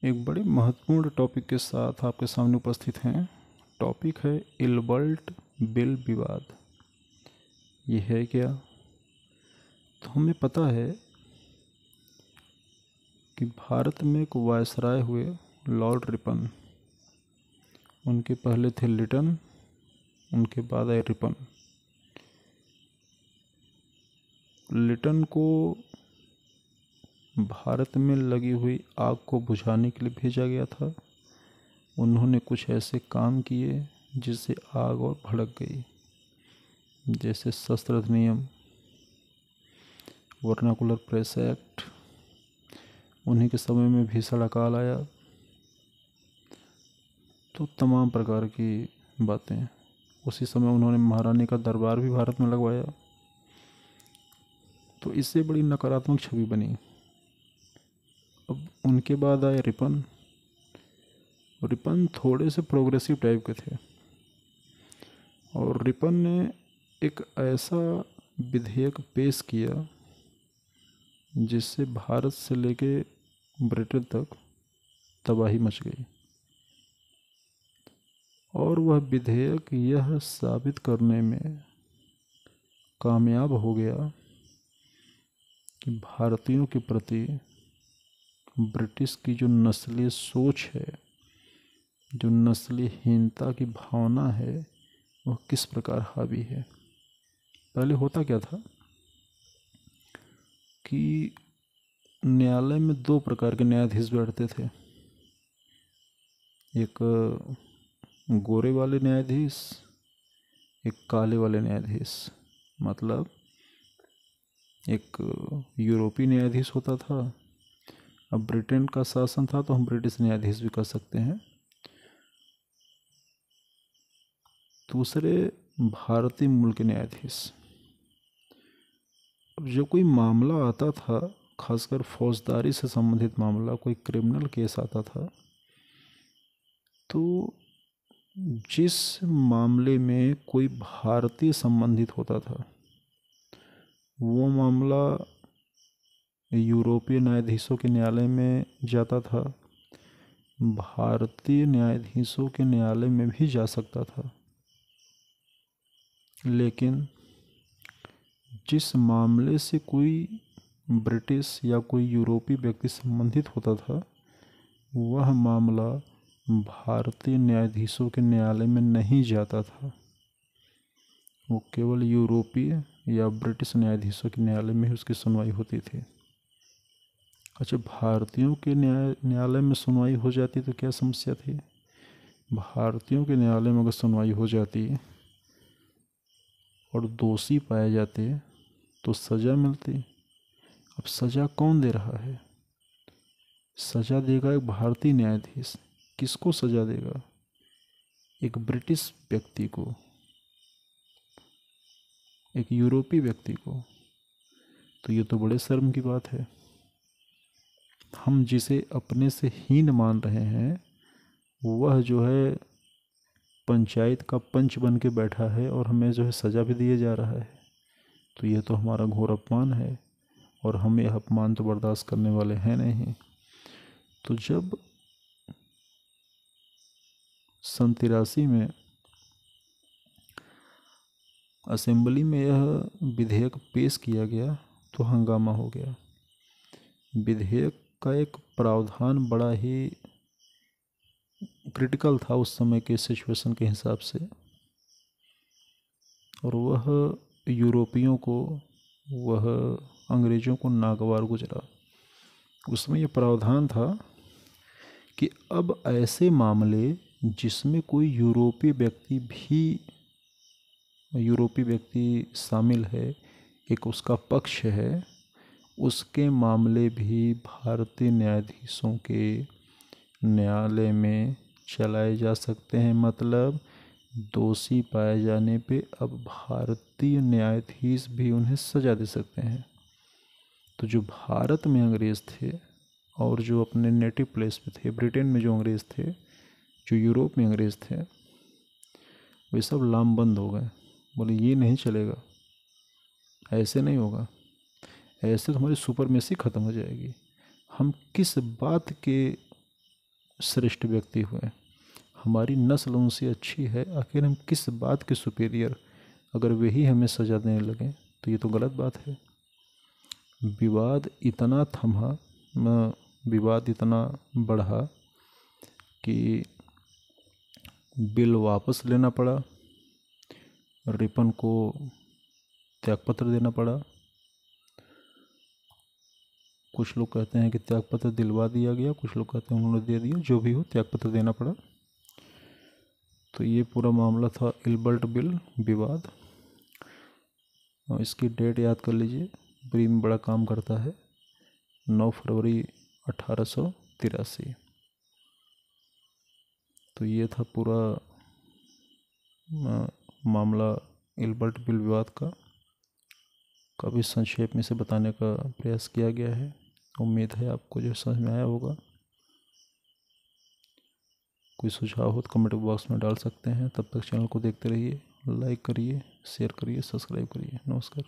एक बड़े महत्वपूर्ण टॉपिक के साथ आपके सामने उपस्थित हैं। टॉपिक है इल्बर्ट बिल विवाद। ये है क्या? तो हमें पता है कि भारत में एक वायसराय हुए लॉर्ड रिपन। उनके पहले थे लिटन, उनके बाद आए रिपन। लिटन को भारत में लगी हुई आग को बुझाने के लिए भेजा गया था। उन्होंने कुछ ऐसे काम किए जिससे आग और भड़क गई, जैसे शस्त्र अधिनियम, वर्नाकुलर प्रेस एक्ट। उन्हीं के समय में भीषण अकाल आया। तो तमाम प्रकार की बातें। उसी समय उन्होंने महारानी का दरबार भी भारत में लगवाया। तो इससे बड़ी नकारात्मक छवि बनी। अब उनके बाद आए रिपन। रिपन थोड़े से प्रोग्रेसिव टाइप के थे और रिपन ने एक ऐसा विधेयक पेश किया जिससे भारत से लेके ब्रिटेन तक तबाही मच गई। और वह विधेयक यह साबित करने में कामयाब हो गया कि भारतीयों के प्रति ब्रिटिश की जो नस्लीय सोच है, जो नस्लीय हीनता की भावना है, वह किस प्रकार हावी है। पहले होता क्या था कि न्यायालय में दो प्रकार के न्यायाधीश बैठते थे। एक गोरे वाले न्यायाधीश, एक काले वाले न्यायाधीश। मतलब एक यूरोपीय न्यायाधीश होता था। अब ब्रिटेन का शासन था तो हम ब्रिटिश न्यायाधीश भी कर सकते हैं। दूसरे भारतीय मूल के न्यायाधीश। अब जब कोई मामला आता था, खासकर फौजदारी से संबंधित मामला, कोई क्रिमिनल केस आता था, तो जिस मामले में कोई भारतीय संबंधित होता था वो मामला यूरोपीय न्यायाधीशों के न्यायालय में जाता था, भारतीय न्यायाधीशों के न्यायालय में भी जा सकता था। लेकिन जिस मामले से कोई ब्रिटिश या कोई यूरोपीय व्यक्ति संबंधित होता था वह मामला भारतीय न्यायाधीशों के न्यायालय में नहीं जाता था। वो केवल यूरोपीय या ब्रिटिश न्यायाधीशों के न्यायालय में ही उसकी सुनवाई होती थी। अच्छा, भारतीयों के न्यायालय में सुनवाई हो जाती तो क्या समस्या थी? भारतीयों के न्यायालय में अगर सुनवाई हो जाती और दोषी पाए जाते तो सज़ा मिलती। अब सज़ा कौन दे रहा है? सज़ा देगा एक भारतीय न्यायाधीश। किसको सज़ा देगा? एक ब्रिटिश व्यक्ति को, एक यूरोपीय व्यक्ति को। तो ये तो बड़े शर्म की बात है। हम जिसे अपने से हीन मान रहे हैं वह जो है पंचायत का पंच बन के बैठा है और हमें जो है सज़ा भी दिए जा रहा है। तो ये तो हमारा घोर अपमान है और हम यह अपमान तो बर्दाश्त करने वाले हैं नहीं। तो जब सन 83 में असेंबली में यह विधेयक पेश किया गया तो हंगामा हो गया। विधेयक का एक प्रावधान बड़ा ही क्रिटिकल था उस समय के सिचुएशन के हिसाब से, और वह यूरोपियों को, वह अंग्रेज़ों को नागवार गुजरा। उसमें यह प्रावधान था कि अब ऐसे मामले जिसमें कोई यूरोपीय व्यक्ति शामिल है, एक उसका पक्ष है, उसके मामले भी भारतीय न्यायाधीशों के न्यायालय में चलाए जा सकते हैं। मतलब दोषी पाए जाने पे अब भारतीय न्यायाधीश भी उन्हें सज़ा दे सकते हैं। तो जो भारत में अंग्रेज़ थे और जो अपने नेटिव प्लेस पे थे, ब्रिटेन में जो अंग्रेज़ थे, जो यूरोप में अंग्रेज़ थे, वे सब लामबंद हो गए। बोले ये नहीं चलेगा, ऐसे नहीं होगा, ऐसे तो हमारी सुपरमेसी ख़त्म हो जाएगी। हम किस बात के श्रेष्ठ व्यक्ति हुए, हमारी नस्ल उनसे अच्छी है, आखिर हम किस बात के सुपीरियर, अगर वही हमें सज़ा देने लगें तो ये तो गलत बात है। विवाद इतना थमा, विवाद इतना बढ़ा कि बिल वापस लेना पड़ा, रिपन को त्यागपत्र देना पड़ा। कुछ लोग कहते हैं कि त्यागपत्र दिलवा दिया गया, कुछ लोग कहते हैं उन्होंने दे दिया, जो भी हो त्यागपत्र देना पड़ा। तो ये पूरा मामला था इल्बर्ट बिल विवाद। और इसकी डेट याद कर लीजिए, बड़ी में बड़ा काम करता है, 9 फरवरी 1883। तो ये था पूरा मामला इल्बर्ट बिल विवाद का। काफ़ी संक्षेप में से बताने का प्रयास किया गया है। उम्मीद है आपको जो समझ में आया होगा। कोई सुझाव हो तो कमेंट बॉक्स में डाल सकते हैं। तब तक चैनल को देखते रहिए, लाइक करिए, शेयर करिए, सब्सक्राइब करिए। नमस्कार।